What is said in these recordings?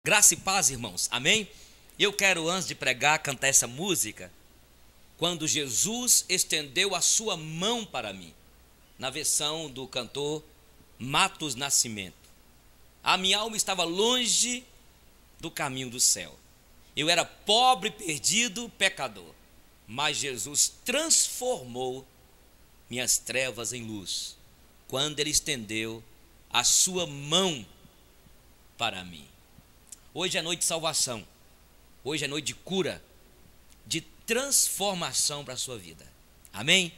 Graça e paz, irmãos, amém? Eu quero, antes de pregar, cantar essa música, Quando Jesus estendeu a sua mão para mim, na versão do cantor Matos Nascimento. A minha alma estava longe do caminho do céu. Eu era pobre, perdido, pecador, mas Jesus transformou minhas trevas em luz, quando Ele estendeu a sua mão para mim. Hoje é noite de salvação, hoje é noite de cura, de transformação para a sua vida, amém?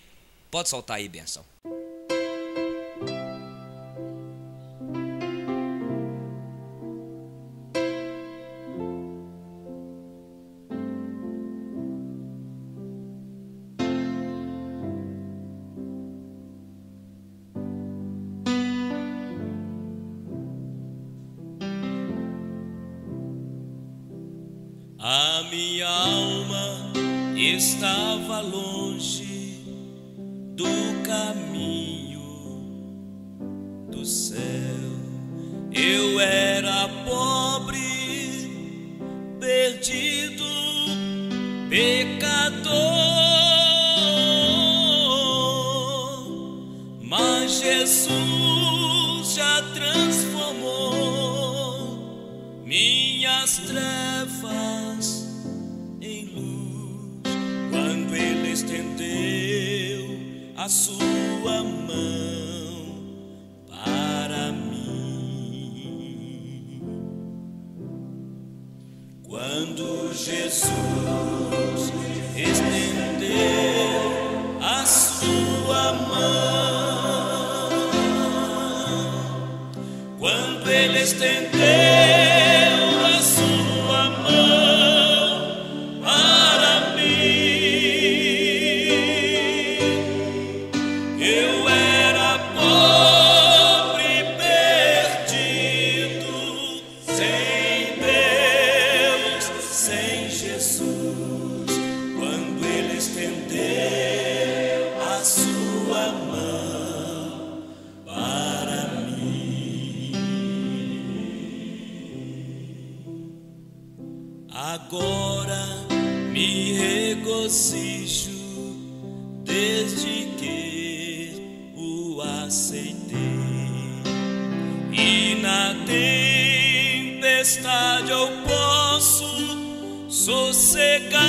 Pode soltar aí, benção. A minha alma estava longe do caminho do céu. Eu era pobre, perdido, pecador, mas Jesus já transformou minhas trevas em luz, quando Ele estendeu a sua mão para mim. Quando Jesus estendeu a sua mão, quando Ele estendeu agora me regozijo desde que o aceitei, e na tempestade eu posso sossegar,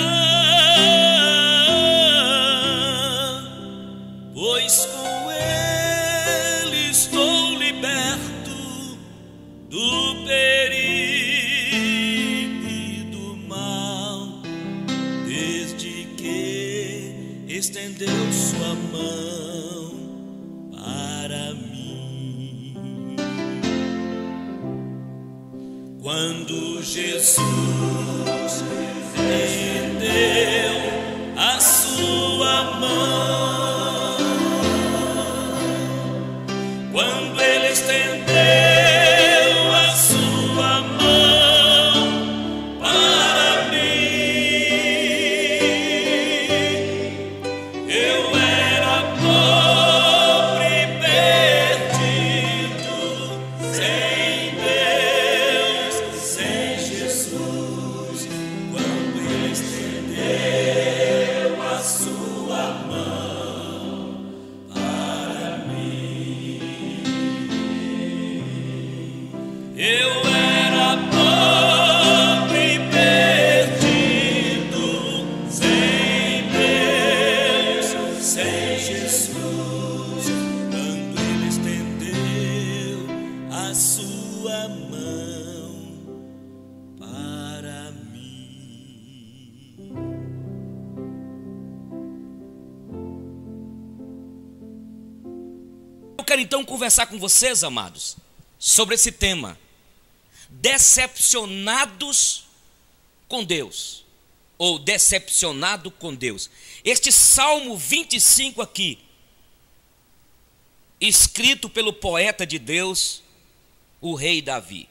pois com Ele estou liberto do perigo estendeu sua mão para mim. Quando Jesus estendeu a sua mão, quando Ele estendeu a sua mão para mim, eu era pobre, perdido, sem Deus, sem Jesus, quando Ele estendeu a sua mão para mim. Eu era pobre, perdido, sem Deus, sem Jesus, quando Ele estendeu a sua mão para mim. Eu quero então conversar com vocês, amados, sobre esse tema: decepcionados com Deus, ou decepcionado com Deus. Este Salmo 25 aqui, escrito pelo poeta de Deus, o rei Davi.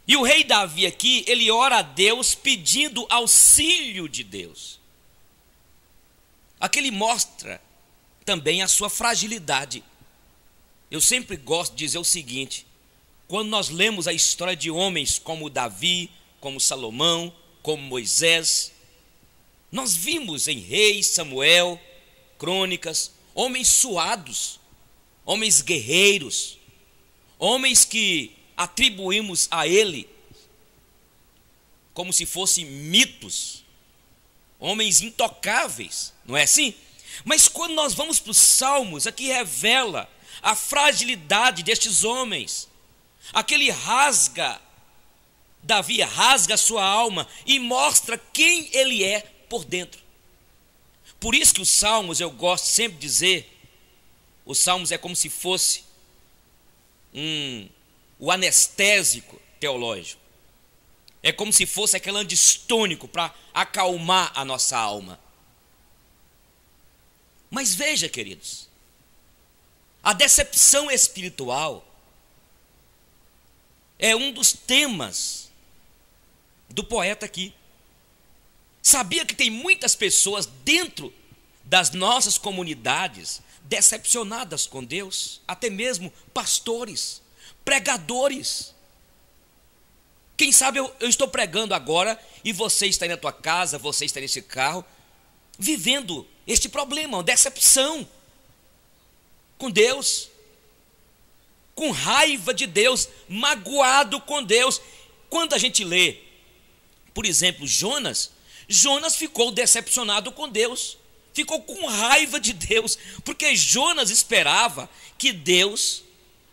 E o rei Davi aqui, ele ora a Deus pedindo auxílio de Deus. Aqui ele mostra também a sua fragilidade. Eu sempre gosto de dizer o seguinte: quando nós lemos a história de homens como Davi, como Salomão, como Moisés, nós vimos em Reis, Samuel, Crônicas, homens suados, homens guerreiros, homens que atribuímos a ele como se fossem mitos, homens intocáveis, não é assim? Mas quando nós vamos para os Salmos, aqui revela a fragilidade destes homens. Aquele Davi rasga a sua alma e mostra quem ele é por dentro. Por isso que os Salmos, eu gosto sempre de dizer, os Salmos é como se fosse o anestésico teológico. É como se fosse aquele antistônico para acalmar a nossa alma. Mas veja, queridos, a decepção espiritual é um dos temas do poeta aqui. Sabia que tem muitas pessoas dentro das nossas comunidades decepcionadas com Deus, até mesmo pastores, pregadores. Quem sabe eu estou pregando agora e você está aí na tua casa, você está nesse carro, vivendo este problema, uma decepção com Deus, com raiva de Deus, magoado com Deus. Quando a gente lê, por exemplo, Jonas ficou decepcionado com Deus, ficou com raiva de Deus, porque Jonas esperava que Deus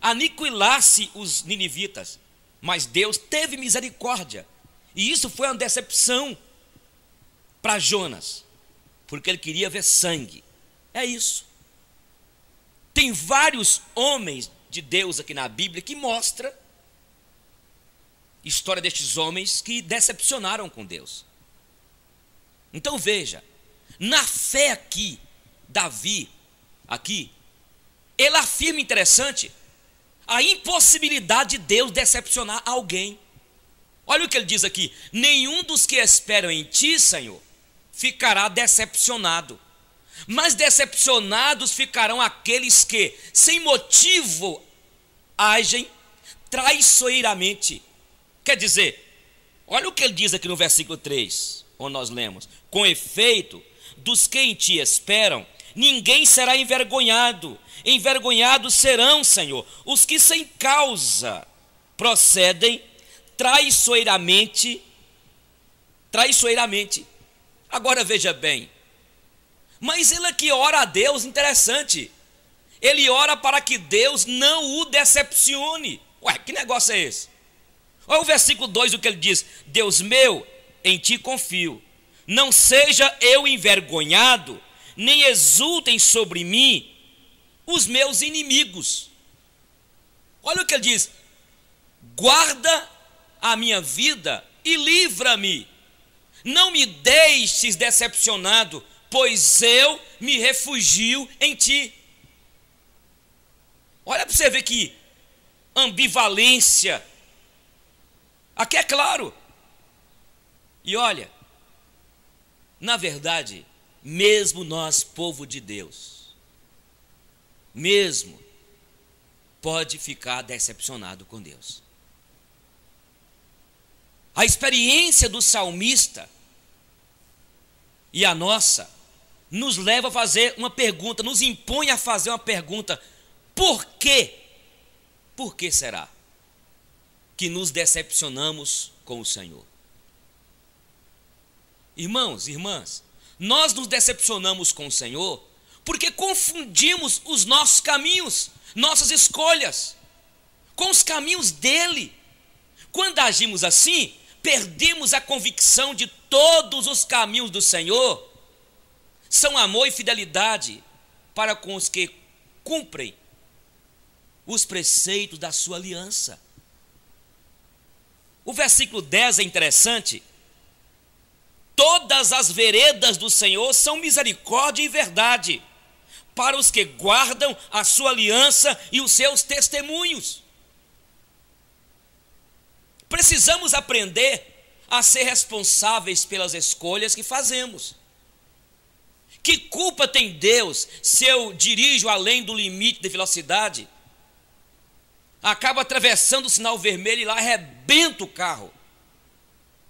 aniquilasse os ninivitas, mas Deus teve misericórdia, e isso foi uma decepção para Jonas, porque ele queria ver sangue. É isso. Tem vários homens de Deus aqui na Bíblia que mostra história destes homens que decepcionaram com Deus. Então veja, na fé aqui, Davi, aqui, ele afirma, interessante, a impossibilidade de Deus decepcionar alguém. Olha o que ele diz aqui: nenhum dos que esperam em ti, Senhor, ficará decepcionado, mas decepcionados ficarão aqueles que, sem motivo, agem traiçoeiramente. Quer dizer, olha o que ele diz aqui no versículo 3, onde nós lemos: com efeito, dos que em ti esperam, ninguém será envergonhado. Envergonhados serão, Senhor, os que sem causa procedem traiçoeiramente. Agora veja bem, mas ele aqui ora a Deus, interessante, ele ora para que Deus não o decepcione. Ué, que negócio é esse? Olha o versículo 2, o que ele diz: Deus meu, em ti confio, não seja eu envergonhado, nem exultem sobre mim os meus inimigos. Olha o que ele diz: guarda a minha vida e livra-me, não me deixes decepcionado, pois eu me refugio em ti. Olha para você ver que ambivalência. Aqui é claro. E olha, na verdade, mesmo nós, povo de Deus, mesmo pode ficar decepcionado com Deus. A experiência do salmista e a nossa nos leva a fazer uma pergunta, nos impõe a fazer uma pergunta: por quê? Por que será que nos decepcionamos com o Senhor? Irmãos, irmãs, nós nos decepcionamos com o Senhor porque confundimos os nossos caminhos, nossas escolhas, com os caminhos dele. Quando agimos assim, perdemos a convicção de todos os caminhos do Senhor são amor e fidelidade para com os que cumprem os preceitos da sua aliança. O versículo 10 é interessante. Todas as veredas do Senhor são misericórdia e verdade para os que guardam a sua aliança e os seus testemunhos. Precisamos aprender a ser responsáveis pelas escolhas que fazemos. Que culpa tem Deus se eu dirijo além do limite de velocidade? acaba atravessando o sinal vermelho e lá arrebenta o carro.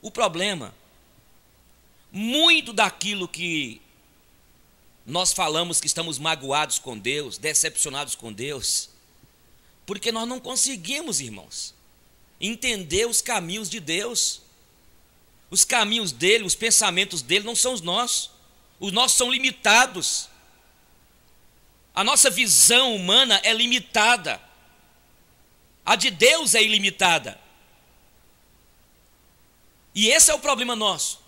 O problema, muito daquilo que nós falamos que estamos magoados com Deus, decepcionados com Deus, porque nós não conseguimos, irmãos, entender os caminhos de Deus. Os caminhos dele, os pensamentos dele não são os nossos são limitados. A nossa visão humana é limitada, a de Deus é ilimitada. E esse é o problema nosso.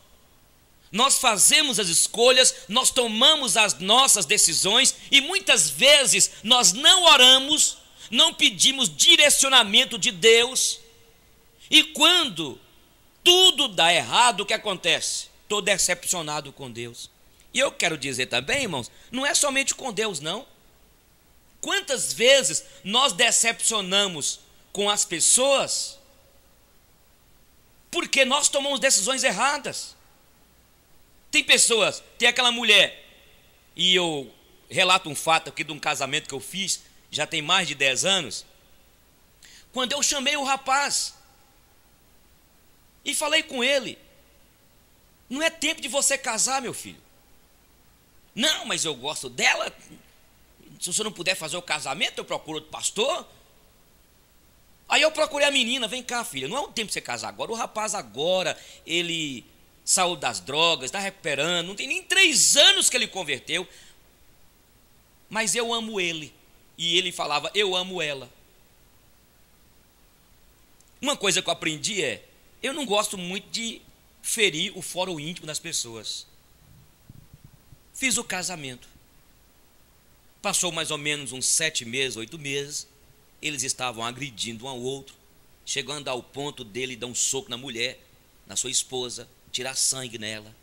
Nós fazemos as escolhas, nós tomamos as nossas decisões e muitas vezes nós não oramos, não pedimos direcionamento de Deus. E quando tudo dá errado, o que acontece? Estou decepcionado com Deus. E eu quero dizer também, irmãos, não é somente com Deus, não. Quantas vezes nós decepcionamos com as pessoas porque nós tomamos decisões erradas? Tem pessoas, tem aquela mulher, e eu relato um fato aqui de um casamento que eu fiz, já tem mais de 10 anos, quando eu chamei o rapaz e falei com ele: não é tempo de você casar, meu filho. Não, mas eu gosto dela. Se você não puder fazer o casamento, eu procuro outro pastor. Aí eu procurei a menina: vem cá, filha, não é o tempo de você casar agora. O rapaz agora, ele saiu das drogas, está recuperando, não tem nem 3 anos que ele converteu. Mas eu amo ele. E ele falava: eu amo ela. Uma coisa que eu aprendi é: eu não gosto muito de ferir o fórum íntimo das pessoas. Fiz o casamento. Passou mais ou menos uns 7 meses, 8 meses. Eles estavam agredindo um ao outro, chegando ao ponto dele dar um soco na mulher, na sua esposa, tirar sangue nela.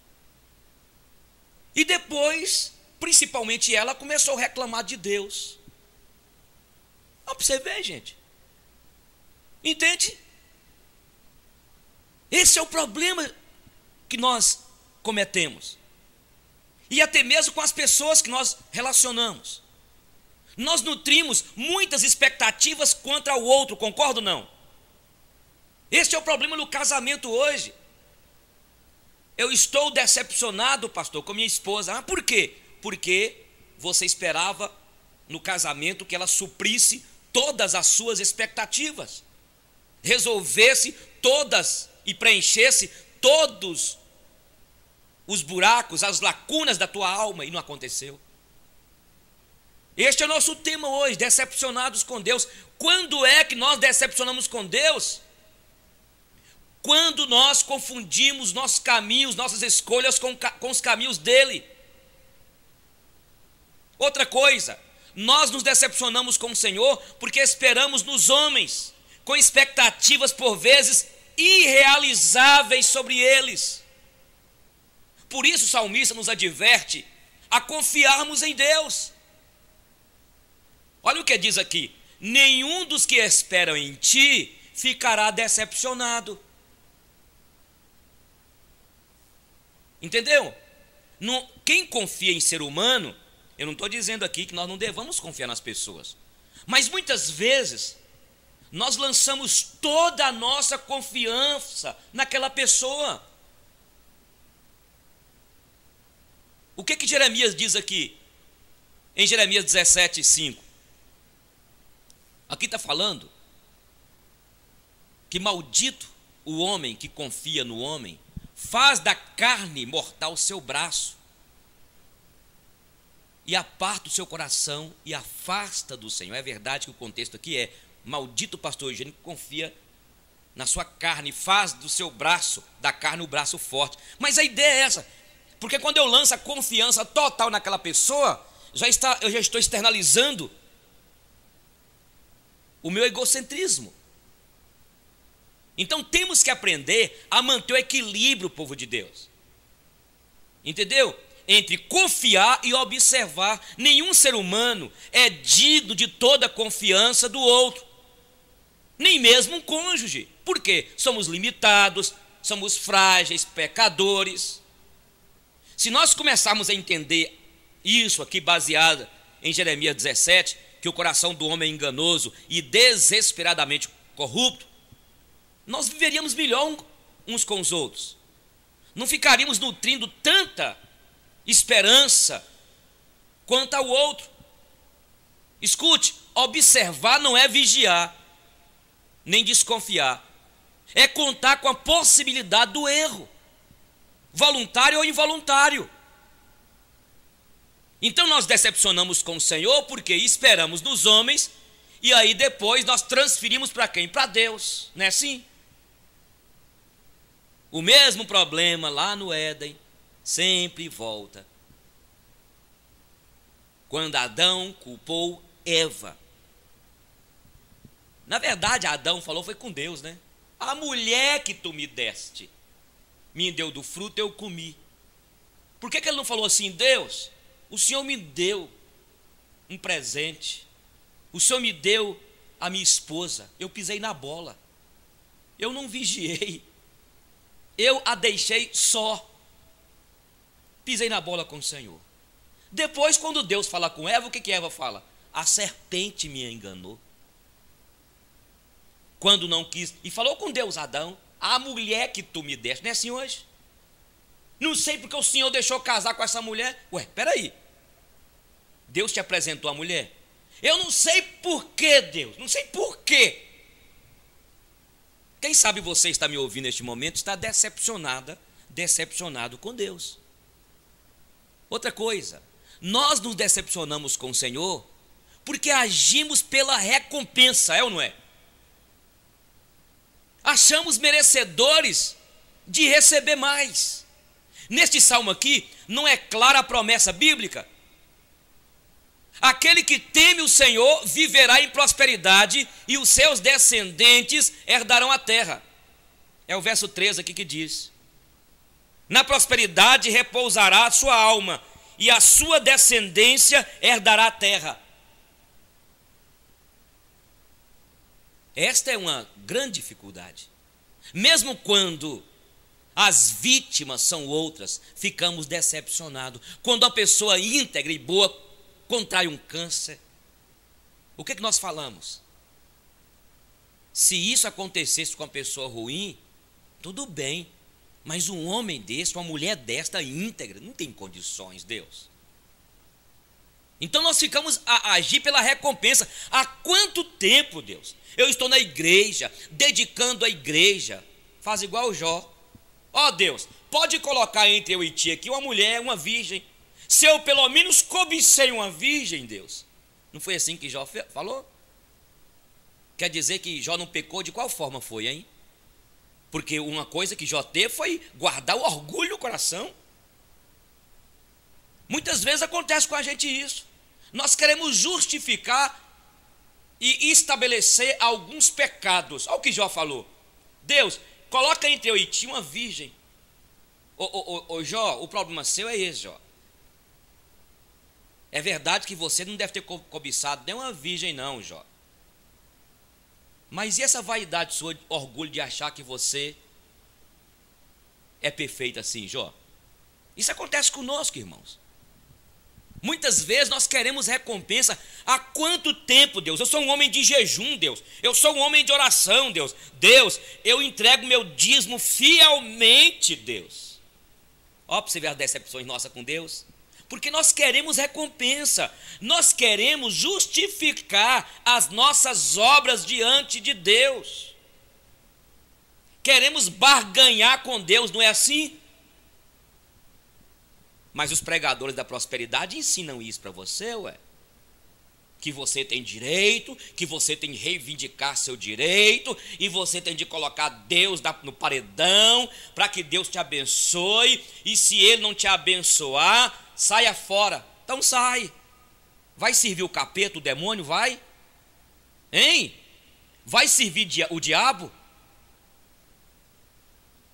E depois, principalmente ela, começou a reclamar de Deus. Olha para você ver, gente. Entende? Esse é o problema que nós cometemos. E até mesmo com as pessoas que nós relacionamos. Nós nutrimos muitas expectativas contra o outro, concorda ou não? Esse é o problema no casamento hoje. Eu estou decepcionado, pastor, com minha esposa. Ah, por quê? Porque você esperava no casamento que ela suprisse todas as suas expectativas, resolvesse todas e preenchesse todos os buracos, as lacunas da tua alma, e não aconteceu. Este é o nosso tema hoje, decepcionados com Deus. Quando é que nós decepcionamos com Deus? Quando nós confundimos nossos caminhos, nossas escolhas com os caminhos dele. Outra coisa, nós nos decepcionamos com o Senhor porque esperamos nos homens, com expectativas por vezes irrealizáveis sobre eles. Por isso o salmista nos adverte a confiarmos em Deus. Olha o que diz aqui: nenhum dos que esperam em ti ficará decepcionado. Entendeu? Quem confia em ser humano, eu não estou dizendo aqui que nós não devamos confiar nas pessoas, mas muitas vezes nós lançamos toda a nossa confiança naquela pessoa. O que Jeremias diz aqui? Em Jeremias 17:5. Aqui está falando que maldito o homem que confia no homem, faz da carne mortal seu braço, e aparta o seu coração e afasta do Senhor. É verdade que o contexto aqui é: maldito o pastor Eugênio que confia na sua carne, faz do seu braço, da carne, o braço forte. Mas a ideia é essa, porque quando eu lanço a confiança total naquela pessoa, eu já estou externalizando o meu egocentrismo. Então temos que aprender a manter o equilíbrio, povo de Deus. Entendeu? Entre confiar e observar. Nenhum ser humano é digno de toda a confiança do outro, nem mesmo um cônjuge. Por quê? Somos limitados, somos frágeis, pecadores. Se nós começarmos a entender isso aqui, baseado em Jeremias 17, que o coração do homem é enganoso e desesperadamente corrupto, nós viveríamos melhor uns com os outros. Não ficaríamos nutrindo tanta esperança quanto ao outro. Escute, observar não é vigiar, nem desconfiar. É contar com a possibilidade do erro, voluntário ou involuntário. Então nós decepcionamos com o Senhor porque esperamos nos homens e aí depois nós transferimos para quem? Para Deus, não é assim? O mesmo problema lá no Éden sempre volta. Quando Adão culpou Eva. Na verdade, Adão falou foi com Deus, né? A mulher que tu me deste, me deu do fruto, eu comi. Por que ele não falou assim, Deus, o Senhor me deu um presente, o Senhor me deu a minha esposa, eu pisei na bola, eu não vigiei, eu a deixei só, pisei na bola com o Senhor. Depois, quando Deus fala com Eva, o que Eva fala? A serpente me enganou. Quando não quis, e falou com Deus, Adão, a mulher que tu me deste, não é assim hoje? Não sei porque o Senhor deixou casar com essa mulher. Ué, peraí, Deus te apresentou a mulher? Eu não sei por que, Deus, não sei por quê. Quem sabe você está me ouvindo neste momento, está decepcionado com Deus. Outra coisa, nós nos decepcionamos com o Senhor porque agimos pela recompensa, é ou não é? Achamos merecedores de receber mais. Neste salmo aqui, não é clara a promessa bíblica? Aquele que teme o Senhor viverá em prosperidade e os seus descendentes herdarão a terra. É o verso 13 aqui que diz: na prosperidade repousará a sua alma e a sua descendência herdará a terra. Esta é uma grande dificuldade. Mesmo quando as vítimas são outras, ficamos decepcionados. Quando a pessoa íntegra e boa contrai um câncer, o que nós falamos? Se isso acontecesse com uma pessoa ruim, tudo bem, mas um homem desse, uma mulher desta íntegra, não tem condições, Deus. Então nós ficamos a agir pela recompensa. Há quanto tempo, Deus, eu estou na igreja, dedicando a igreja? Faz igual o Jó. Ó Deus, pode colocar entre eu e ti aqui uma mulher, uma virgem. Se eu pelo menos cobicei uma virgem, Deus. Não foi assim que Jó falou? Quer dizer que Jó não pecou? De qual forma foi, hein? Porque uma coisa que Jó teve foi guardar o orgulho no coração. Muitas vezes acontece com a gente isso. Nós queremos justificar e estabelecer alguns pecados. Olha o que Jó falou. Deus, coloca entre eu e ti uma virgem. Ô Jó, o problema seu é esse, Jó. É verdade que você não deve ter cobiçado nem uma virgem não, Jó. Mas e essa vaidade sua, orgulho de achar que você é perfeito assim, Jó? Isso acontece conosco, irmãos. Muitas vezes nós queremos recompensa. Há quanto tempo, Deus? Eu sou um homem de jejum, Deus. Eu sou um homem de oração, Deus. Deus, eu entrego meu dízimo fielmente, Deus. Ó, para você ver as decepções nossas com Deus. Porque nós queremos recompensa. Nós queremos justificar as nossas obras diante de Deus. Queremos barganhar com Deus, não é assim? Mas os pregadores da prosperidade ensinam isso para você, ué. Que você tem direito, que você tem de reivindicar seu direito, e você tem de colocar Deus no paredão, para que Deus te abençoe, e se Ele não te abençoar, saia fora. Então sai. Vai servir o capeta, o demônio, vai? Hein? Vai servir o diabo?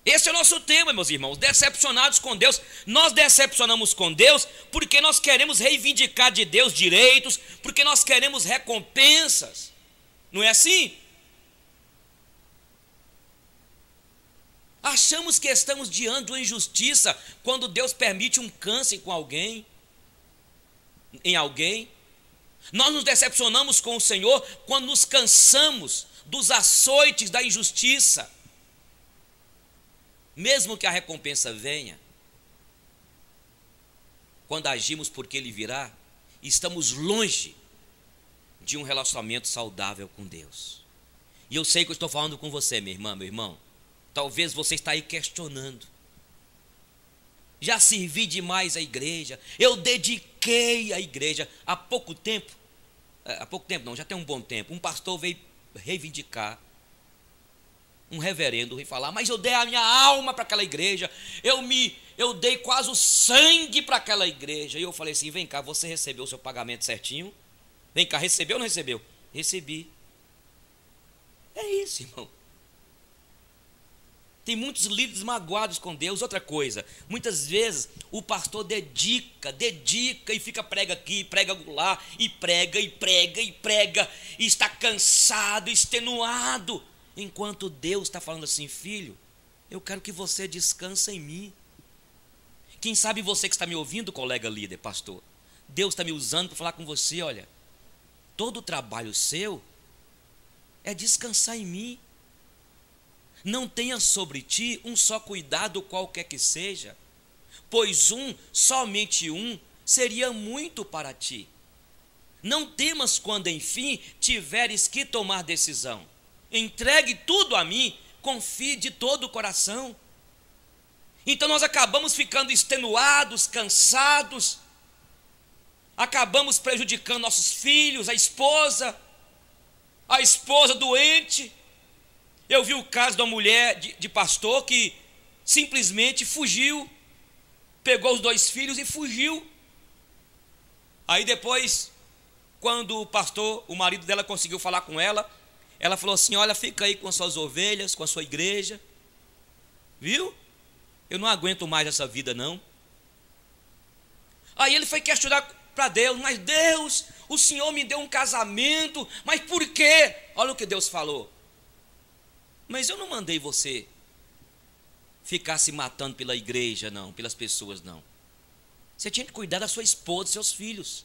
Esse é o nosso tema, meus irmãos, decepcionados com Deus. Nós decepcionamos com Deus porque nós queremos reivindicar de Deus direitos, porque nós queremos recompensas. Não é assim? Achamos que estamos diante de uma injustiça quando Deus permite um câncer com alguém, em alguém. Nós nos decepcionamos com o Senhor quando nos cansamos dos açoites da injustiça. Mesmo que a recompensa venha, quando agimos porque Ele virá, estamos longe de um relacionamento saudável com Deus. E eu sei que eu estou falando com você, minha irmã, meu irmão. Talvez você está aí questionando. Já servi demais à igreja, eu dediquei à igreja. Há pouco tempo não, já tem um bom tempo, um pastor veio reivindicar, um reverendo veio falar, mas eu dei a minha alma para aquela igreja, eu dei quase o sangue para aquela igreja. E eu falei assim, vem cá, você recebeu o seu pagamento certinho? Vem cá, recebeu ou não recebeu? Recebi. É isso, irmão. Tem muitos líderes magoados com Deus. Outra coisa, muitas vezes o pastor dedica e fica prega aqui, prega lá, e prega, e está cansado, extenuado, enquanto Deus está falando assim, filho, eu quero que você descanse em mim. Quem sabe você que está me ouvindo, colega líder, pastor, Deus está me usando para falar com você, olha, todo o trabalho seu é descansar em mim. Não tenha sobre ti um só cuidado qualquer que seja, pois somente um, seria muito para ti. Não temas quando enfim tiveres que tomar decisão. Entregue tudo a mim, confie de todo o coração. Então nós acabamos ficando extenuados, cansados, acabamos prejudicando nossos filhos, a esposa doente. Eu vi o caso de uma mulher de pastor que simplesmente fugiu, pegou os 2 filhos e fugiu. Aí depois, quando o marido dela conseguiu falar com ela, ela falou assim, olha, fica aí com as suas ovelhas, com a sua igreja, viu? Eu não aguento mais essa vida não. Aí ele foi questionar para Deus, mas Deus, o Senhor me deu um casamento, mas por quê? Olha o que Deus falou. Mas eu não mandei você ficar se matando pela igreja, não, pelas pessoas, não. Você tinha que cuidar da sua esposa, dos seus filhos.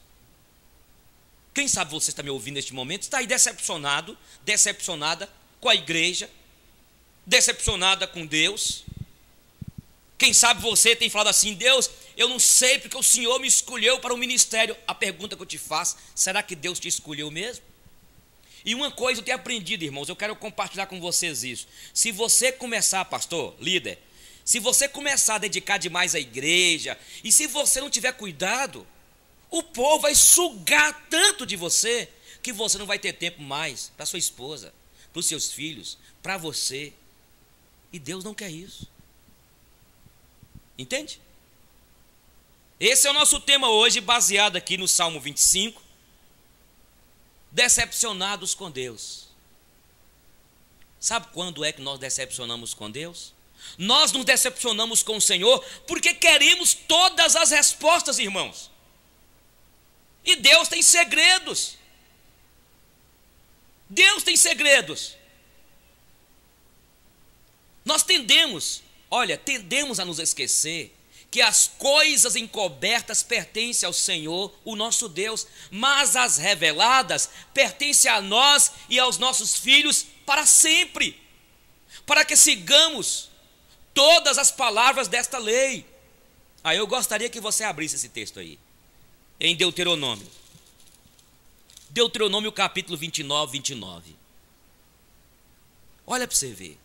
Quem sabe você está me ouvindo neste momento, está aí decepcionado, decepcionada com a igreja, decepcionada com Deus. Quem sabe você tem falado assim, Deus, eu não sei porque o Senhor me escolheu para o ministério. A pergunta que eu te faço, será que Deus te escolheu mesmo? E uma coisa eu tenho aprendido, irmãos, eu quero compartilhar com vocês isso. Se você começar, pastor, líder, se você começar a dedicar demais à igreja, e se você não tiver cuidado, o povo vai sugar tanto de você, que você não vai ter tempo mais para sua esposa, para os seus filhos, para você. E Deus não quer isso. Entende? Esse é o nosso tema hoje, baseado aqui no Salmo 25. Decepcionados com Deus. Sabe quando é que nós decepcionamos com Deus? Nós nos decepcionamos com o Senhor porque queremos todas as respostas, irmãos. E Deus tem segredos. Deus tem segredos. Nós tendemos a nos esquecer que as coisas encobertas pertencem ao Senhor, o nosso Deus, mas as reveladas pertencem a nós e aos nossos filhos para sempre, para que sigamos todas as palavras desta lei. Aí eu gostaria que você abrisse esse texto aí, em Deuteronômio capítulo 29. Olha para você ver.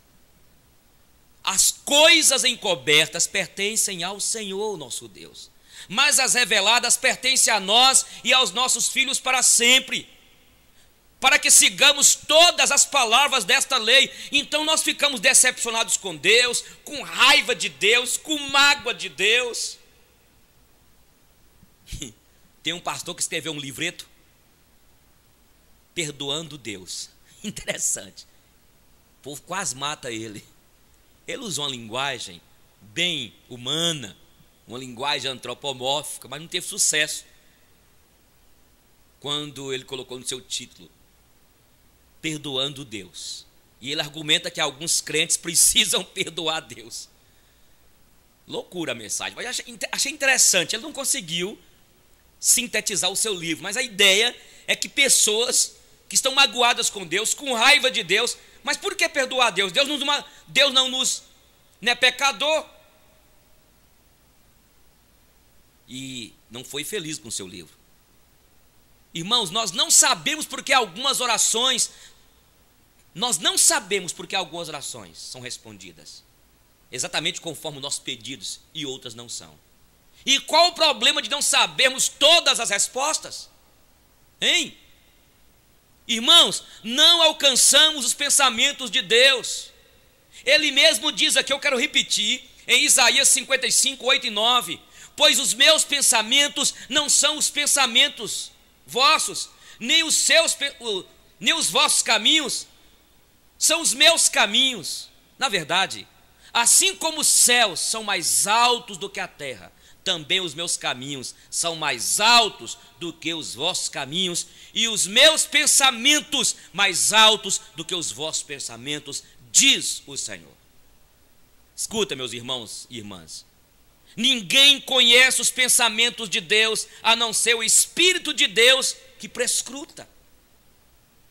As coisas encobertas pertencem ao Senhor, nosso Deus, mas as reveladas pertencem a nós e aos nossos filhos para sempre, para que sigamos todas as palavras desta lei. Então nós ficamos decepcionados com Deus, com raiva de Deus, com mágoa de Deus. Tem um pastor que escreveu um livreto, Perdoando Deus. Interessante. O povo quase mata ele. Ele usou uma linguagem bem humana, uma linguagem antropomórfica, mas não teve sucesso. Quando ele colocou no seu título, Perdoando Deus. E ele argumenta que alguns crentes precisam perdoar Deus. Loucura a mensagem, mas achei interessante. Ele não conseguiu sintetizar o seu livro, mas a ideia é que pessoas que estão magoadas com Deus, com raiva de Deus, mas por que perdoar Deus? Deus não nos é pecador. E não foi feliz com o seu livro. Irmãos, nós não sabemos porque algumas orações são respondidas, exatamente conforme os nossos pedidos, e outras não são. E qual o problema de não sabermos todas as respostas? Hein? Irmãos, não alcançamos os pensamentos de Deus. Ele mesmo diz aqui, eu quero repetir, em Isaías 55, 8 e 9: pois os meus pensamentos não são os pensamentos vossos, nem os vossos caminhos são os meus caminhos. Na verdade, assim como os céus são mais altos do que a terra, também os meus caminhos são mais altos do que os vossos caminhos, e os meus pensamentos mais altos do que os vossos pensamentos, diz o Senhor. Escuta, meus irmãos e irmãs, ninguém conhece os pensamentos de Deus, a não ser o Espírito de Deus que prescruta.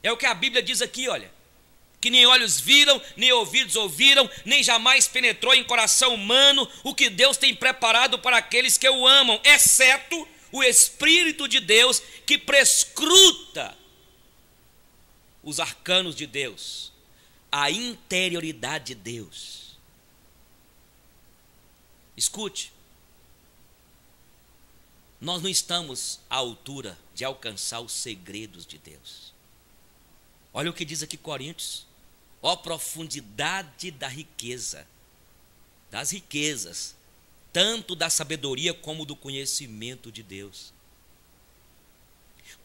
É o que a Bíblia diz aqui, olha, que nem olhos viram, nem ouvidos ouviram, nem jamais penetrou em coração humano o que Deus tem preparado para aqueles que o amam, exceto o Espírito de Deus que prescruta os arcanos de Deus, a interioridade de Deus. Escute, nós não estamos à altura de alcançar os segredos de Deus. Olha o que diz aqui Coríntios: ó profundidade da riqueza, das riquezas, tanto da sabedoria como do conhecimento de Deus.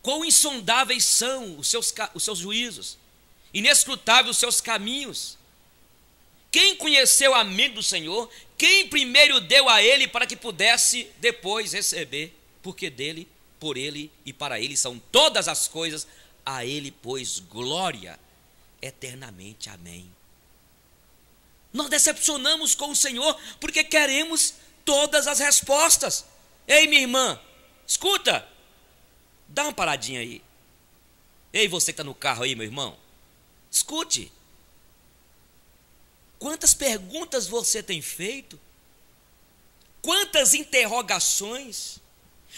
Quão insondáveis são os seus juízos, inescrutáveis os seus caminhos. Quem conheceu a mente do Senhor? Quem primeiro deu a ele para que pudesse depois receber? Porque dele, por ele e para ele são todas as coisas, a ele, pois, glória eternamente. Amém. Nós decepcionamos com o Senhor porque queremos todas as respostas. Ei, minha irmã, escuta, dá uma paradinha aí. Ei, você que está no carro aí, meu irmão, escute. Quantas perguntas você tem feito? Quantas interrogações?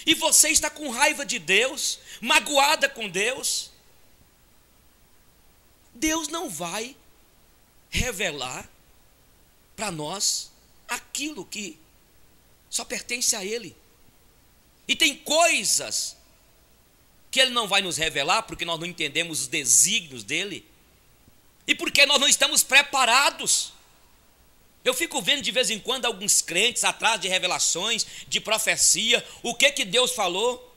E você está com raiva de Deus, magoada com Deus? Deus não vai revelar para nós aquilo que só pertence a Ele. E tem coisas que Ele não vai nos revelar porque nós não entendemos os desígnios dEle e porque nós não estamos preparados. Eu fico vendo de vez em quando alguns crentes atrás de revelações, de profecia, o que Deus falou.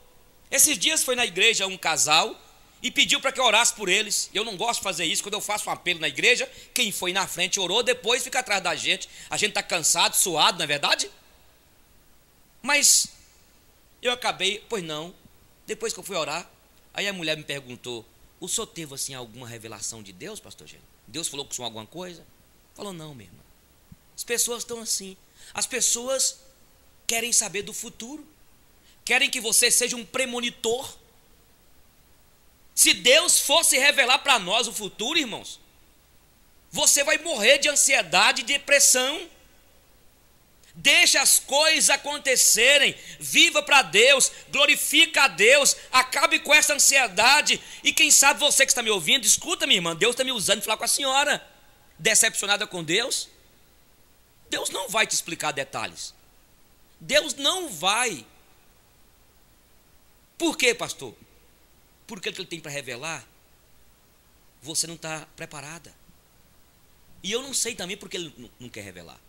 Esses dias foi na igreja um casal e pediu para que eu orasse por eles. Eu não gosto de fazer isso. Quando eu faço um apelo na igreja, quem foi na frente orou, depois fica atrás da gente. A gente está cansado, suado, não é verdade? Mas eu acabei, pois não, depois que eu fui orar, aí a mulher me perguntou: o senhor teve assim alguma revelação de Deus, pastor Gênio? Deus falou com o senhor alguma coisa? Falou: não, minha irmã. As pessoas estão assim. As pessoas querem saber do futuro, querem que você seja um premonitor. Se Deus fosse revelar para nós o futuro, irmãos, você vai morrer de ansiedade e depressão. Deixa as coisas acontecerem, viva para Deus, glorifica a Deus, acabe com essa ansiedade. E quem sabe você que está me ouvindo, escuta, minha irmã, Deus está me usando para falar com a senhora, decepcionada com Deus. Deus não vai te explicar detalhes. Deus não vai. Por quê, pastor? Porque o que Ele tem para revelar, você não está preparada. E eu não sei também porque Ele não quer revelar.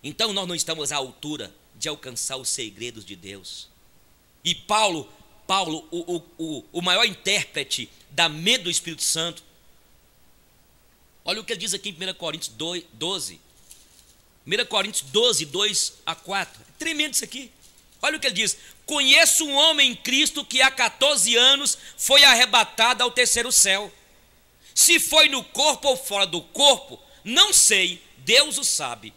Então nós não estamos à altura de alcançar os segredos de Deus. E Paulo, o maior intérprete da mente do Espírito Santo, olha o que ele diz aqui em 1 Coríntios 12. 1 Coríntios 12, 2 a 4. É tremendo isso aqui. Olha o que ele diz: conheço um homem em Cristo que há 14 anos foi arrebatado ao terceiro céu. Se foi no corpo ou fora do corpo, não sei, Deus o sabe.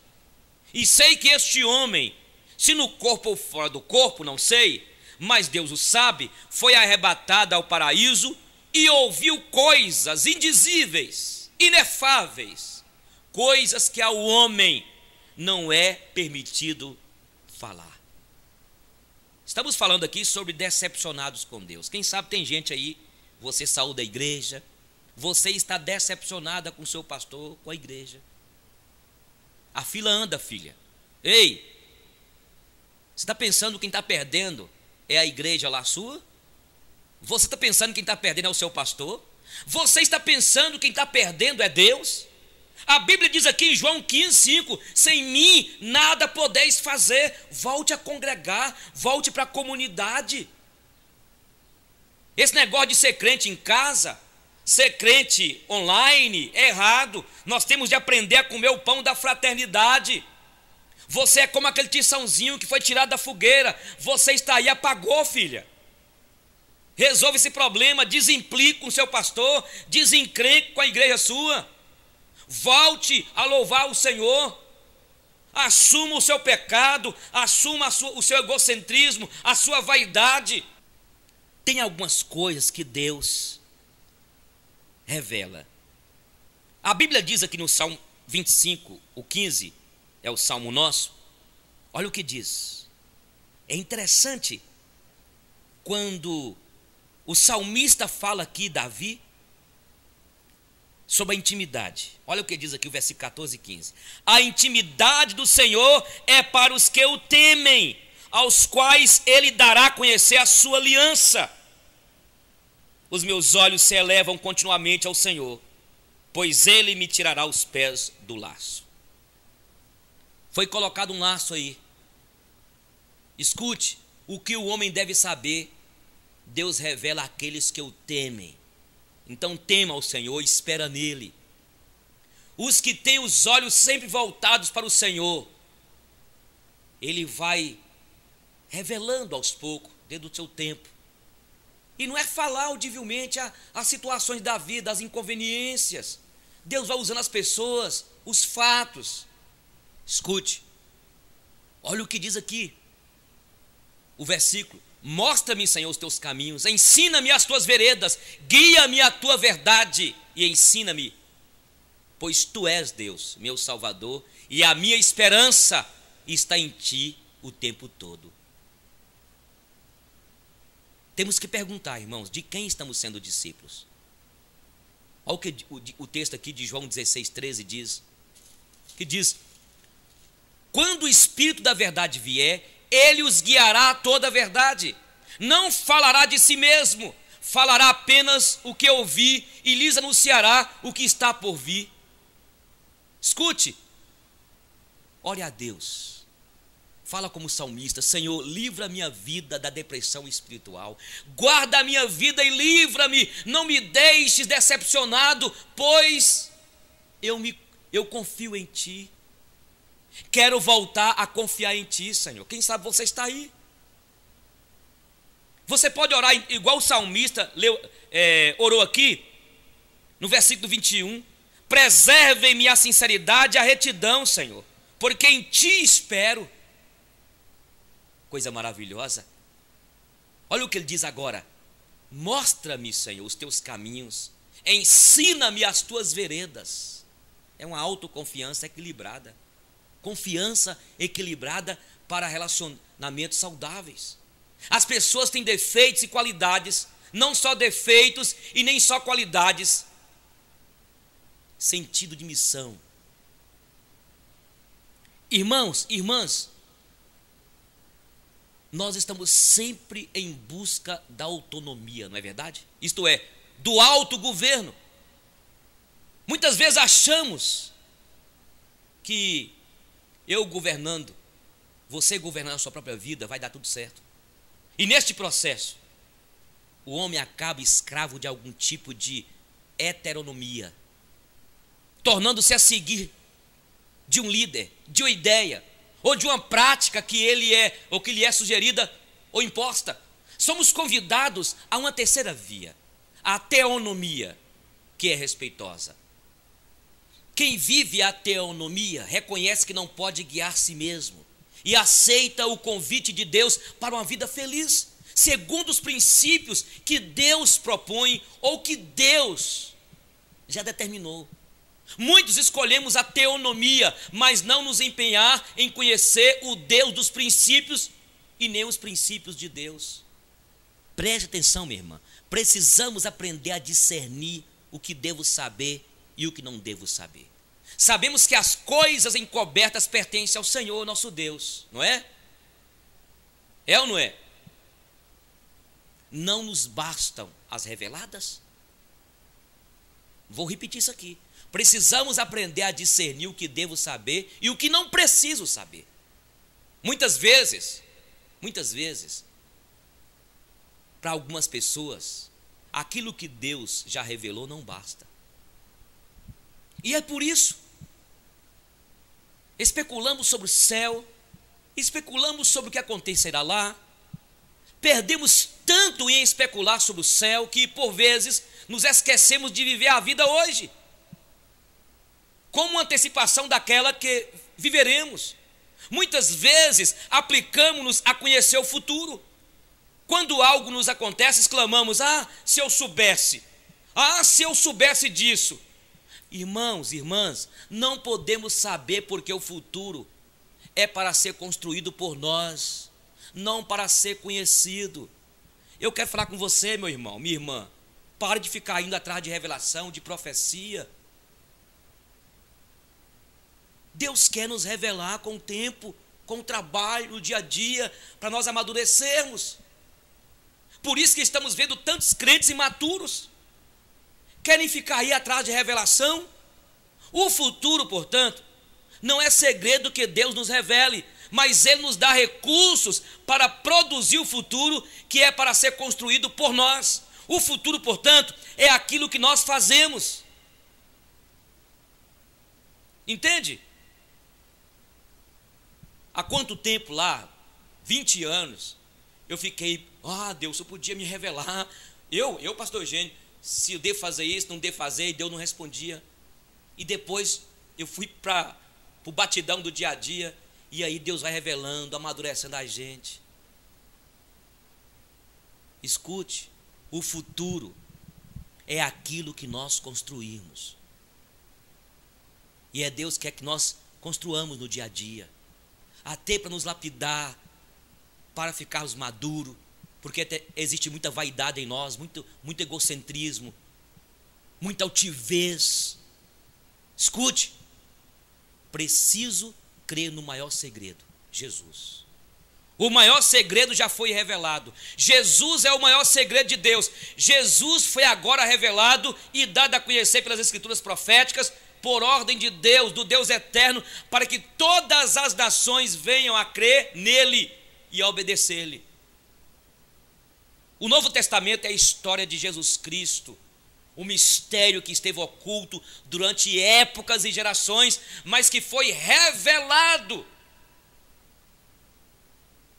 E sei que este homem, se no corpo ou fora do corpo, não sei, mas Deus o sabe, foi arrebatada ao paraíso e ouviu coisas indizíveis, inefáveis, coisas que ao homem não é permitido falar. Estamos falando aqui sobre decepcionados com Deus. Quem sabe tem gente aí, você saiu da igreja, você está decepcionada com o seu pastor, com a igreja. A fila anda, filha. Ei, você está pensando que quem está perdendo é a igreja lá sua? Você está pensando que quem está perdendo é o seu pastor? Você está pensando que quem está perdendo é Deus? A Bíblia diz aqui em João 15:5, sem mim nada podeis fazer. Volte a congregar, volte para a comunidade. Esse negócio de ser crente em casa, ser crente online, é errado. Nós temos de aprender a comer o pão da fraternidade. Você é como aquele tiçãozinho que foi tirado da fogueira. Você está aí, apagou, filha. Resolve esse problema, desimplique com o seu pastor, desencrenque com a igreja sua. Volte a louvar o Senhor. Assuma o seu pecado, assuma o seu egocentrismo, a sua vaidade. Tem algumas coisas que Deus revela. A Bíblia diz aqui no Salmo 25, o 15, é o salmo nosso. Olha o que diz. É interessante quando o salmista fala aqui, Davi, sobre a intimidade. Olha o que diz aqui o versículo 14 e 15. A intimidade do Senhor é para os que o temem, aos quais ele dará a conhecer a sua aliança. Os meus olhos se elevam continuamente ao Senhor, pois ele me tirará os pés do laço. Foi colocado um laço aí. Escute, o que o homem deve saber, Deus revela àqueles que o temem. Então tema ao Senhor, espera nele. Os que têm os olhos sempre voltados para o Senhor, ele vai revelando aos poucos, dentro do seu tempo. E não é falar audivelmente as situações da vida, as inconveniências. Deus vai usando as pessoas, os fatos. Escute, olha o que diz aqui, o versículo. Mostra-me, Senhor, os teus caminhos, ensina-me as tuas veredas, guia-me a tua verdade e ensina-me, pois tu és Deus, meu Salvador, e a minha esperança está em ti o tempo todo. Temos que perguntar, irmãos, de quem estamos sendo discípulos? Olha o que o texto aqui de João 16:13 diz, que diz: quando o Espírito da verdade vier, ele os guiará a toda a verdade. Não falará de si mesmo, falará apenas o que ouvi e lhes anunciará o que está por vir. Escute, ore a Deus. Fala como salmista: Senhor, livra a minha vida da depressão espiritual. Guarda a minha vida e livra-me. Não me deixes decepcionado, pois eu confio em Ti. Quero voltar a confiar em Ti, Senhor. Quem sabe você está aí. Você pode orar igual o salmista orou aqui, no versículo 21. Preserve-me a sinceridade e a retidão, Senhor, porque em Ti espero. Coisa maravilhosa. Olha o que ele diz agora. Mostra-me, Senhor, os Teus caminhos. Ensina-me as Tuas veredas. É uma autoconfiança equilibrada. Confiança equilibrada para relacionamentos saudáveis. As pessoas têm defeitos e qualidades, não só defeitos e nem só qualidades. Sentido de missão. Irmãos, irmãs, nós estamos sempre em busca da autonomia, não é verdade? Isto é, do autogoverno. Muitas vezes achamos que eu governando, você governando a sua própria vida, vai dar tudo certo. E neste processo, o homem acaba escravo de algum tipo de heteronomia, tornando-se a seguir de um líder, de uma ideia, ou de uma prática que ele é, ou que lhe é sugerida ou imposta. Somos convidados a uma terceira via, a teonomia, que é respeitosa. Quem vive a teonomia reconhece que não pode guiar si mesmo e aceita o convite de Deus para uma vida feliz. segundo os princípios que Deus propõe ou que Deus já determinou. Muitos escolhemos a teonomia, mas não nos empenhar em conhecer o Deus dos princípios e nem os princípios de Deus. Preste atenção, minha irmã. Precisamos aprender a discernir o que devo saber e o que não devo saber. Sabemos que as coisas encobertas pertencem ao Senhor, nosso Deus, não é? É ou não é? Não nos bastam as reveladas? Vou repetir isso aqui. Precisamos aprender a discernir o que devo saber e o que não preciso saber. Muitas vezes, para algumas pessoas, aquilo que Deus já revelou não basta. E é por isso, especulamos sobre o céu, especulamos sobre o que acontecerá lá, perdemos tanto em especular sobre o céu que, por vezes, nos esquecemos de viver a vida hoje, como uma antecipação daquela que viveremos. Muitas vezes aplicamos-nos a conhecer o futuro. Quando algo nos acontece, exclamamos: ah, se eu soubesse, ah, se eu soubesse disso. Irmãos, irmãs, não podemos saber, porque o futuro é para ser construído por nós, não para ser conhecido. Eu quero falar com você, meu irmão, minha irmã, pare de ficar indo atrás de revelação, de profecia. Deus quer nos revelar com o tempo, com o trabalho, no dia a dia, para nós amadurecermos. Por isso que estamos vendo tantos crentes imaturos, querem ficar aí atrás de revelação. O futuro, portanto, não é segredo que Deus nos revele, mas Ele nos dá recursos para produzir o futuro que é para ser construído por nós. O futuro, portanto, é aquilo que nós fazemos. Entende? Há quanto tempo lá, 20 anos, eu fiquei: ah, Deus, eu podia me revelar. Eu, pastor Eugênio, se eu devo fazer isso, não devo fazer, e Deus não respondia. E depois eu fui para o batidão do dia a dia, e aí Deus vai revelando, amadurecendo a gente. Escute, o futuro é aquilo que nós construímos. E é Deus que quer que nós construamos no dia a dia, até para nos lapidar, para ficarmos maduros, porque existe muita vaidade em nós, muito egocentrismo, muita altivez. Escute, preciso crer no maior segredo, Jesus. O maior segredo já foi revelado. Jesus é o maior segredo de Deus. Jesus foi agora revelado e dado a conhecer pelas escrituras proféticas, por ordem de Deus, do Deus eterno, para que todas as nações venham a crer nele e a obedecer-lhe. O Novo Testamento é a história de Jesus Cristo, o mistério que esteve oculto durante épocas e gerações, mas que foi revelado.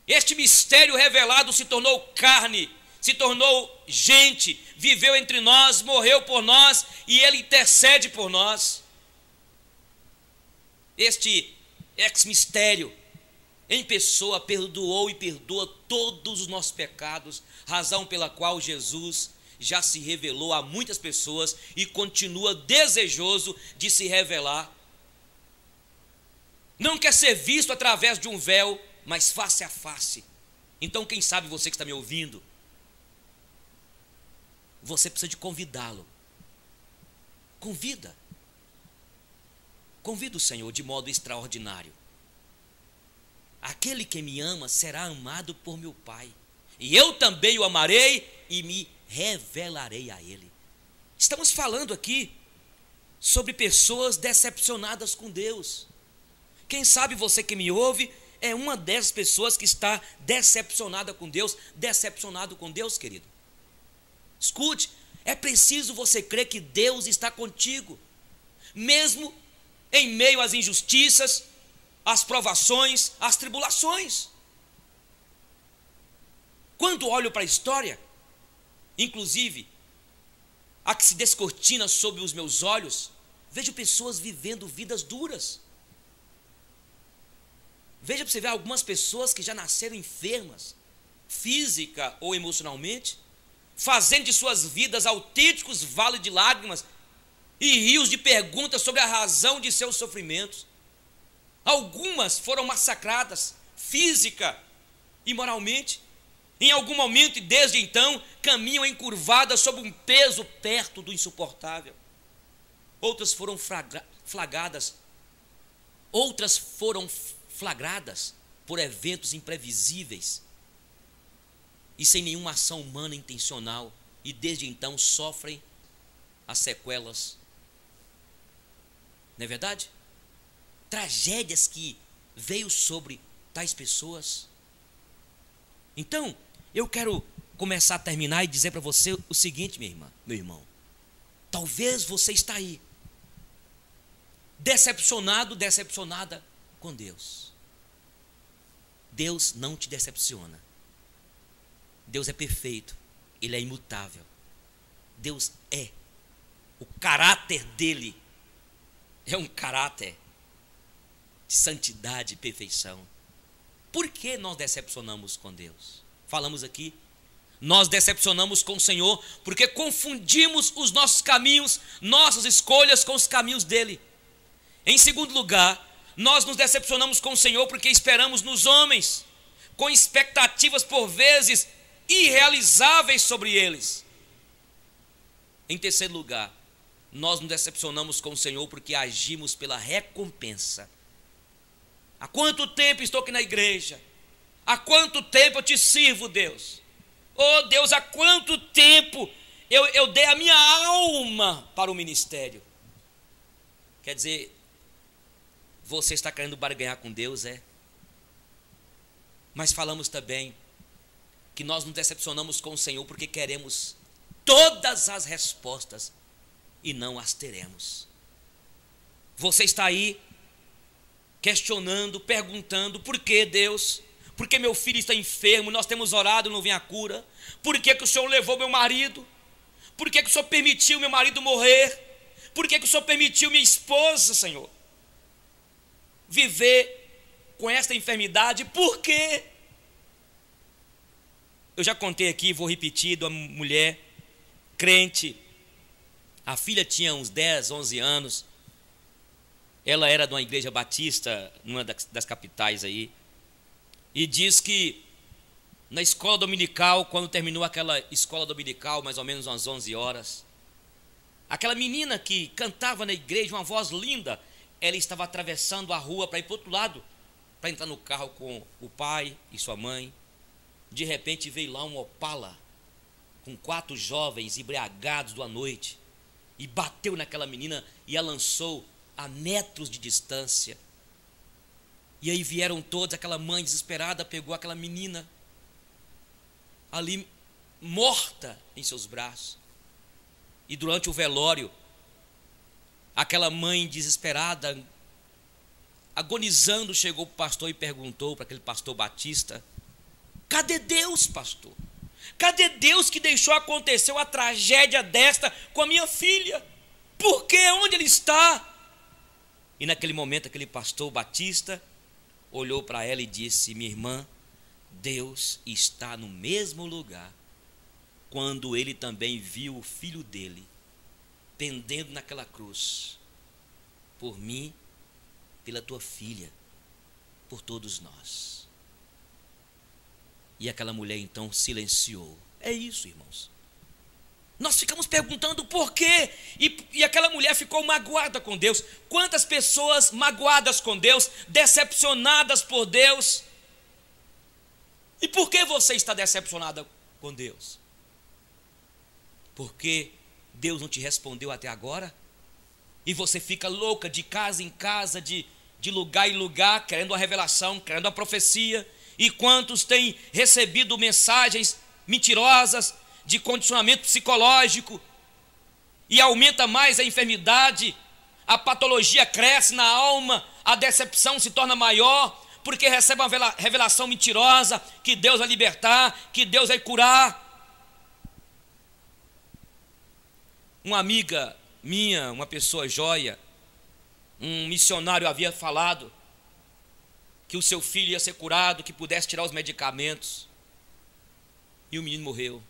Este mistério revelado se tornou carne, se tornou gente, viveu entre nós, morreu por nós e Ele intercede por nós. Este ex-mistério em pessoa perdoou e perdoa todos os nossos pecados, razão pela qual Jesus já se revelou a muitas pessoas e continua desejoso de se revelar. Não quer ser visto através de um véu, mas face a face. Então, quem sabe você que está me ouvindo, você precisa de convidá-lo. Convida o Senhor de modo extraordinário. Aquele que me ama será amado por meu Pai, e eu também o amarei e me revelarei a ele. Estamos falando aqui sobre pessoas decepcionadas com Deus. Quem sabe você que me ouve é uma dessas pessoas que está decepcionada com Deus, decepcionado com Deus, querido. Escute, é preciso você crer que Deus está contigo, mesmo em meio às injustiças, às provações, às tribulações. Quando olho para a história, inclusive a que se descortina sob os meus olhos, vejo pessoas vivendo vidas duras. Veja para você ver algumas pessoas que já nasceram enfermas, física ou emocionalmente, fazendo de suas vidas autênticos vales de lágrimas e rios de perguntas sobre a razão de seus sofrimentos. Algumas foram massacradas física e moralmente. Em algum momento e desde então caminham encurvadas sob um peso perto do insuportável. Outras foram flagradas por eventos imprevisíveis e sem nenhuma ação humana intencional, e desde então sofrem as sequelas. Não é verdade? Tragédias que veio sobre tais pessoas. Então, eu quero começar a terminar e dizer para você o seguinte, minha irmã, meu irmão. Talvez você está aí, decepcionado, decepcionada com Deus. Deus não te decepciona. Deus é perfeito, Ele é imutável. Deus é. O caráter dele é um caráter de santidade e perfeição. Por que nós decepcionamos com Deus? Falamos aqui, nós decepcionamos com o Senhor porque confundimos os nossos caminhos, nossas escolhas com os caminhos dele. Em segundo lugar, nós nos decepcionamos com o Senhor porque esperamos nos homens, com expectativas por vezes irrealizáveis sobre eles. Em terceiro lugar, nós nos decepcionamos com o Senhor porque agimos pela recompensa. Há quanto tempo estou aqui na igreja? Há quanto tempo eu te sirvo, Deus? Oh Deus, há quanto tempo eu dei a minha alma para o ministério? Quer dizer, você está querendo barganhar com Deus, é? Mas falamos também que nós nos decepcionamos com o Senhor porque queremos todas as respostas e não as teremos. Você está aí questionando, perguntando: por que, Deus? Por que meu filho está enfermo? Nós temos orado e não vem a cura. Por que o Senhor levou meu marido? Por que o Senhor permitiu meu marido morrer? Por que o Senhor permitiu minha esposa, Senhor, viver com esta enfermidade? Por quê? Eu já contei aqui, vou repetir, de uma mulher crente. A filha tinha uns 10, 11 anos. Ela era de uma igreja batista, numa das capitais aí. E diz que na escola dominical, quando terminou aquela escola dominical, mais ou menos umas 11 horas, aquela menina que cantava na igreja, uma voz linda, ela estava atravessando a rua para ir para o outro lado, para entrar no carro com o pai e sua mãe. De repente veio lá um Opala, com 4 jovens embriagados da noite, e bateu naquela menina e a lançou a metros de distância. E aí vieram todos, aquela mãe desesperada pegou aquela menina ali morta em seus braços. E durante o velório, aquela mãe desesperada, agonizando, chegou para o pastor e perguntou para aquele pastor batista: cadê Deus, pastor? Cadê Deus que deixou acontecer uma tragédia desta com a minha filha? Por quê? Onde Ele está? E naquele momento aquele pastor batista olhou para ela e disse: minha irmã, Deus está no mesmo lugar quando Ele também viu o filho dele pendendo naquela cruz, por mim, pela tua filha, por todos nós. E aquela mulher então silenciou. É isso, irmãos. Nós ficamos perguntando por quê, e aquela mulher ficou magoada com Deus. Quantas pessoas magoadas com Deus, decepcionadas por Deus? E por que você está decepcionada com Deus? Porque Deus não te respondeu até agora? E você fica louca de casa em casa, de lugar em lugar, querendo a revelação, querendo a profecia. E quantos têm recebido mensagens mentirosas, de condicionamento psicológico, e aumenta mais a enfermidade, a patologia cresce na alma, a decepção se torna maior, porque recebe uma revelação mentirosa, que Deus vai libertar, que Deus vai curar. Uma amiga minha, uma pessoa joia, um missionário havia falado que o seu filho ia ser curado, que pudesse tirar os medicamentos. e o menino morreu.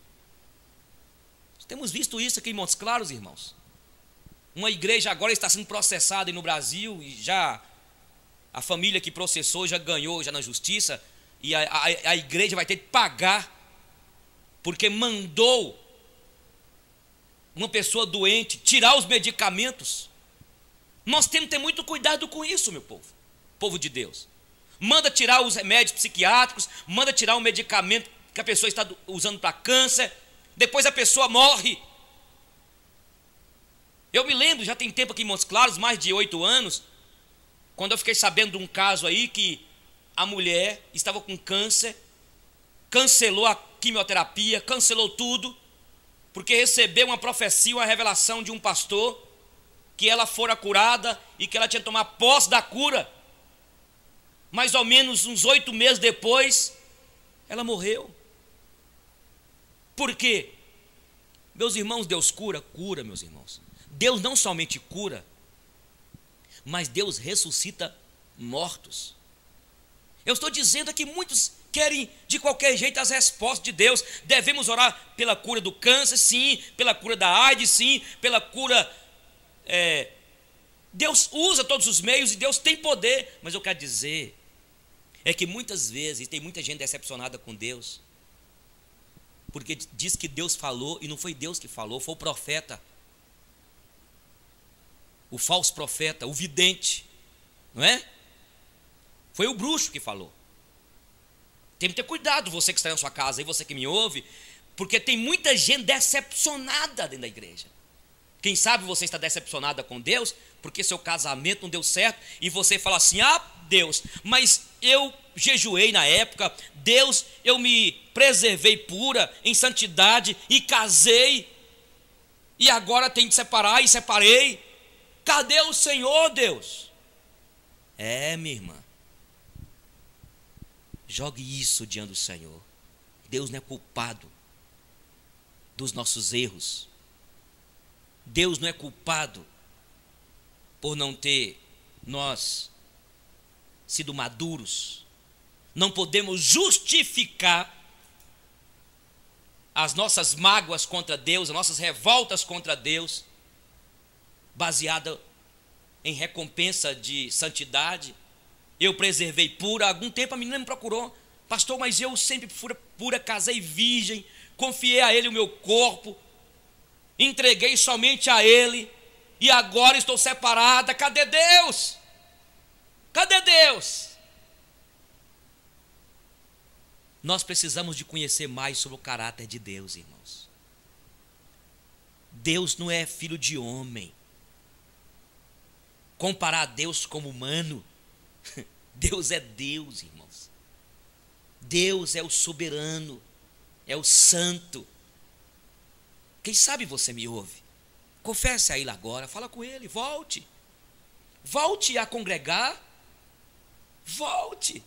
Temos visto isso aqui em Montes Claros, irmãos. Uma igreja agora está sendo processada no Brasil, e já a família que processou já ganhou já na justiça, e a igreja vai ter que pagar, porque mandou uma pessoa doente tirar os medicamentos. Nós temos que ter muito cuidado com isso, meu povo de Deus. Manda tirar os remédios psiquiátricos, manda tirar o medicamento que a pessoa está usando para câncer, depois a pessoa morre. Eu me lembro, já tem tempo aqui em Montes Claros, mais de 8 anos, quando eu fiquei sabendo de um caso aí que a mulher estava com câncer, cancelou a quimioterapia, cancelou tudo, porque recebeu uma profecia, uma revelação de um pastor, que ela fora curada e que ela tinha que tomar posse da cura. Mais ou menos uns 8 meses depois, ela morreu. Por quê? Meus irmãos, Deus cura, meus irmãos. Deus não somente cura, mas Deus ressuscita mortos. Eu estou dizendo que muitos querem de qualquer jeito as respostas de Deus. Devemos orar pela cura do câncer, sim, pela cura da AIDS, sim, pela cura. Deus usa todos os meios e Deus tem poder, mas eu quero dizer é que muitas vezes tem muita gente decepcionada com Deus, porque diz que Deus falou e não foi Deus que falou, foi o profeta, o falso profeta, o vidente, não é? Foi o bruxo que falou. Tem que ter cuidado, você que está na sua casa e você que me ouve, porque tem muita gente decepcionada dentro da igreja. Quem sabe você está decepcionada com Deus, porque seu casamento não deu certo, e você fala assim: ah, Deus, mas eu jejuei na época, Deus, eu me preservei pura, em santidade, e casei, e agora tenho que separar, e separei. Cadê o Senhor, Deus? Minha irmã, jogue isso diante do Senhor. Deus não é culpado dos nossos erros. Deus não é culpado por não ter nós sido maduros. Não podemos justificar as nossas mágoas contra Deus, as nossas revoltas contra Deus, baseada em recompensa de santidade. Eu preservei pura. Há algum tempo a menina me procurou: pastor, mas eu sempre pura, casei virgem, confiei a Ele o meu corpo, entreguei somente a Ele, e agora estou separada. Cadê Deus? Cadê Deus? Nós precisamos de conhecer mais sobre o caráter de Deus, irmãos. Deus não é filho de homem. Comparar Deus como humano, Deus é Deus, irmãos. Deus é o soberano, é o santo. Quem sabe você me ouve? Confesse a Ele agora, fala com Ele, volte. Volte a congregar. Volte.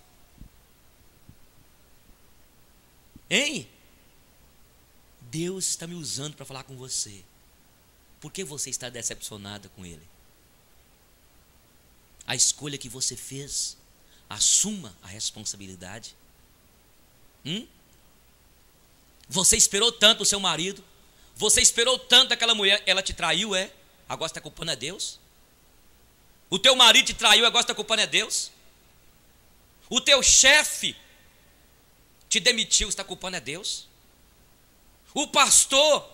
Hein? Deus está me usando para falar com você. Por que você está decepcionada com Ele? A escolha que você fez, assuma a responsabilidade. Você esperou tanto o seu marido, você esperou tanto aquela mulher, ela te traiu, agora está culpando é Deus? O teu marido te traiu, agora está culpando é Deus? O teu chefe te demitiu, está culpando é Deus? O pastor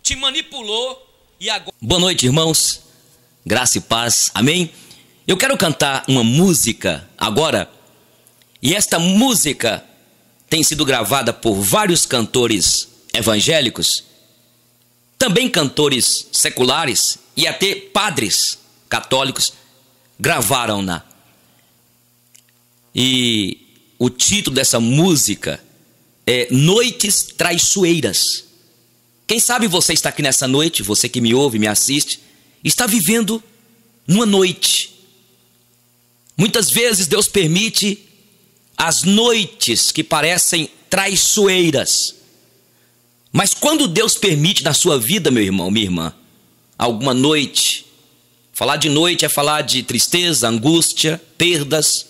te manipulou e agora... Boa noite, irmãos, graça e paz, amém? Eu quero cantar uma música agora, e esta música tem sido gravada por vários cantores evangélicos, também cantores seculares e até padres católicos gravaram-na. E o título dessa música é Noites Traiçoeiras. Quem sabe você está aqui nessa noite, você que me ouve, me assiste, está vivendo numa noite. Muitas vezes Deus permite as noites que parecem traiçoeiras. Mas quando Deus permite na sua vida, meu irmão, minha irmã, alguma noite, falar de noite é falar de tristeza, angústia, perdas,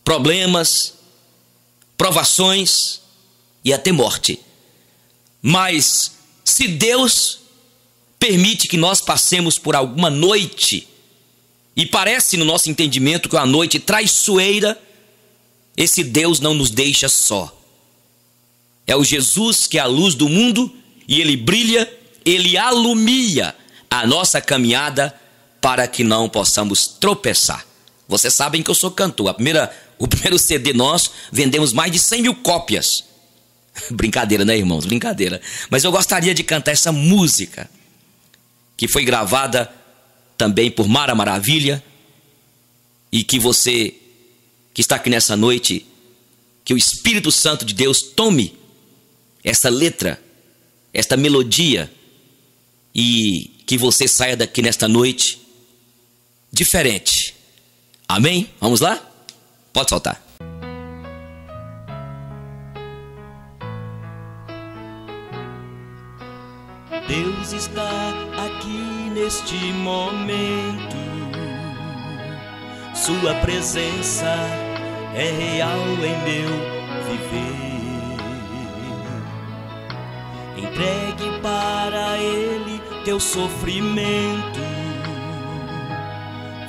problemas, provações e até morte. Mas se Deus permite que nós passemos por alguma noite, e parece no nosso entendimento que é uma noite traiçoeira, esse Deus não nos deixa só. É o Jesus que é a luz do mundo, e Ele brilha, Ele alumia a nossa caminhada para que não possamos tropeçar. Vocês sabem que eu sou cantor. O primeiro CD nosso, vendemos mais de 100 mil cópias. Brincadeira, né, irmãos? Brincadeira. Mas eu gostaria de cantar essa música, que foi gravada também por Mara Maravilha, e que você que está aqui nessa noite, que o Espírito Santo de Deus tome essa letra, esta melodia, e que você saia daqui nesta noite diferente. Amém? Vamos lá? Pode soltar. Deus está aqui neste momento. Sua presença é real em meu viver. Entregue para Ele teu sofrimento.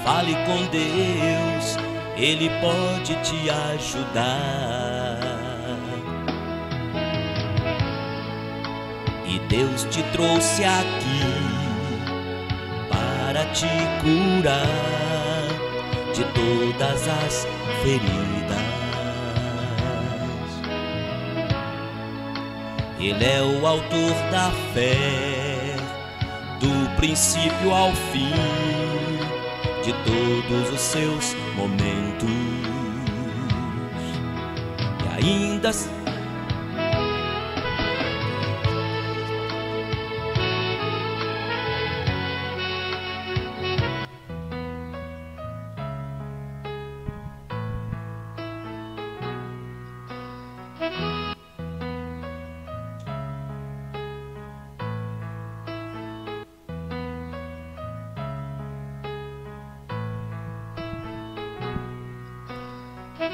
Fale com Deus, Ele pode te ajudar. E Deus te trouxe aqui para te curar de todas as feridas. Ele é o autor da fé, do princípio ao fim, de todos os seus momentos. E ainda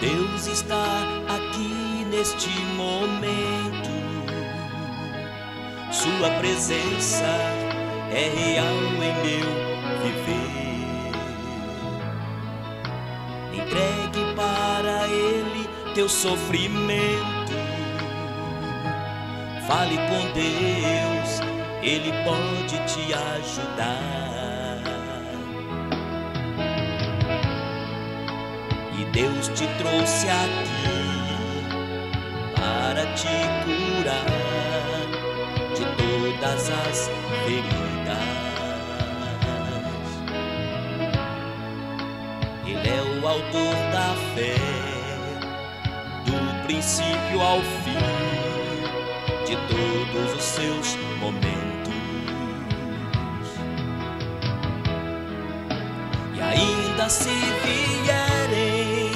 Deus está aqui neste momento. Sua presença é real em meu viver. Entregue para Ele teu sofrimento. Fale com Deus, Ele pode te ajudar. Deus te trouxe aqui para te curar de todas as feridas. Ele é o autor da fé, do princípio ao fim, de todos os seus momentos. E ainda se vierem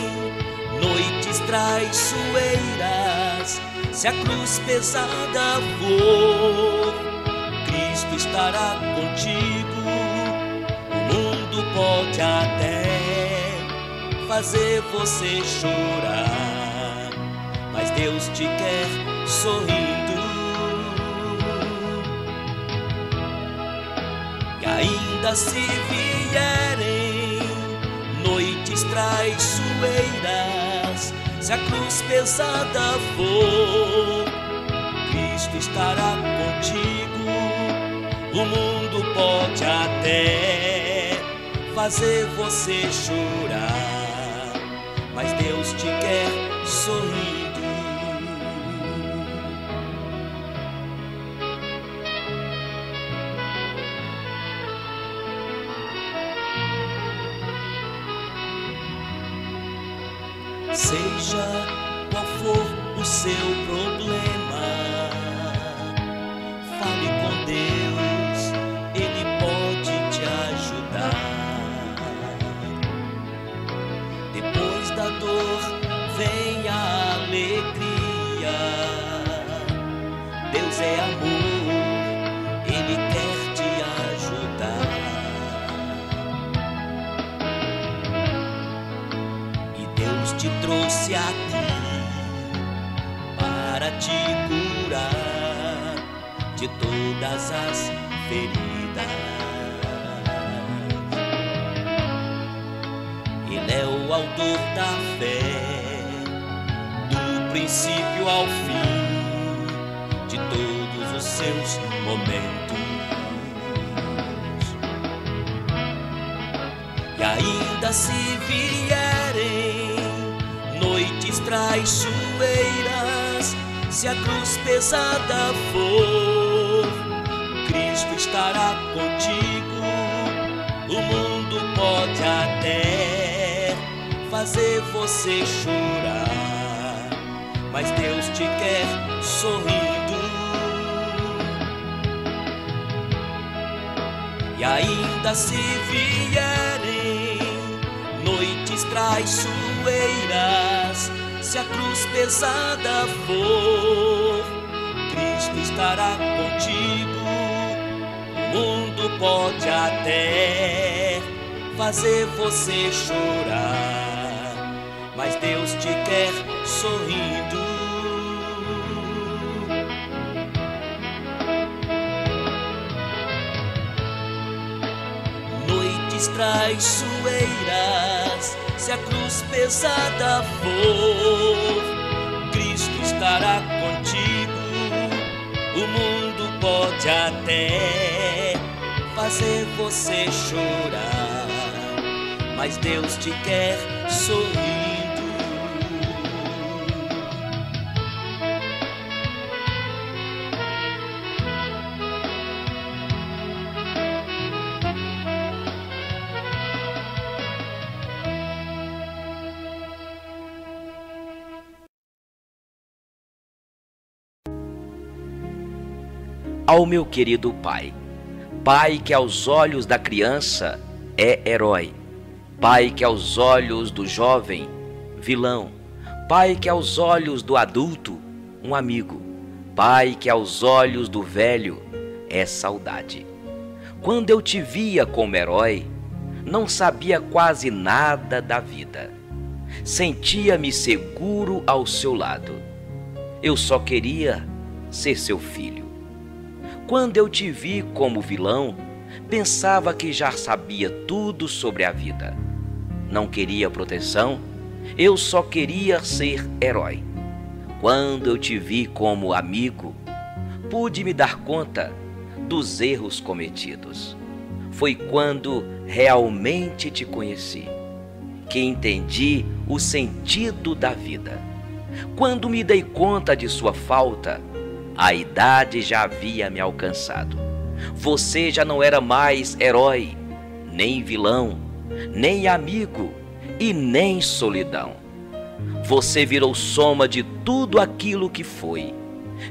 noites traiçoeiras, se a cruz pesada for, Cristo estará contigo. O mundo pode até fazer você chorar, mas Deus te quer sorrindo. E ainda se vierem noites traiçoeiras, se a cruz pesada for, Cristo estará contigo. O mundo pode até fazer você chorar, mas Deus te quer sorrindo. Seja qual for o seu problema, fale com Deus, Ele pode te ajudar. Depois da dor vem a alegria. Deus é amor, Ele quer te ajudar. Te trouxe aqui para te curar de todas as feridas. Ele é o autor da fé, do princípio ao fim, de todos os seus momentos. E ainda se vierem noites traiçoeiras, se a cruz pesada for, Cristo estará contigo. O mundo pode até fazer você chorar, mas Deus te quer sorrindo. E ainda se vierem noites traiçoeiras, se a cruz pesada for, Cristo estará contigo. O mundo pode até fazer você chorar, mas Deus te quer sorrindo. Noites traiçoeiras, se a cruz pesada for, Cristo estará contigo. O mundo pode até fazer você chorar, mas Deus te quer sorrindo. Ao meu querido pai, pai que aos olhos da criança é herói, pai que aos olhos do jovem, vilão, pai que aos olhos do adulto, um amigo, pai que aos olhos do velho é saudade. Quando eu te via como herói, não sabia quase nada da vida. Sentia-me seguro ao seu lado. Eu só queria ser seu filho. Quando eu te vi como vilão, pensava que já sabia tudo sobre a vida. Não queria proteção, eu só queria ser herói. Quando eu te vi como amigo, pude me dar conta dos erros cometidos. Foi quando realmente te conheci que entendi o sentido da vida. Quando me dei conta de sua falta, a idade já havia me alcançado. Você já não era mais herói, nem vilão, nem amigo e nem solidão. Você virou soma de tudo aquilo que foi,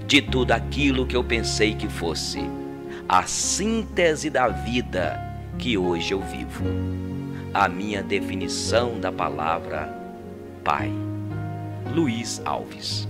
de tudo aquilo que eu pensei que fosse, a síntese da vida que hoje eu vivo. A minha definição da palavra Pai. Luiz Alves.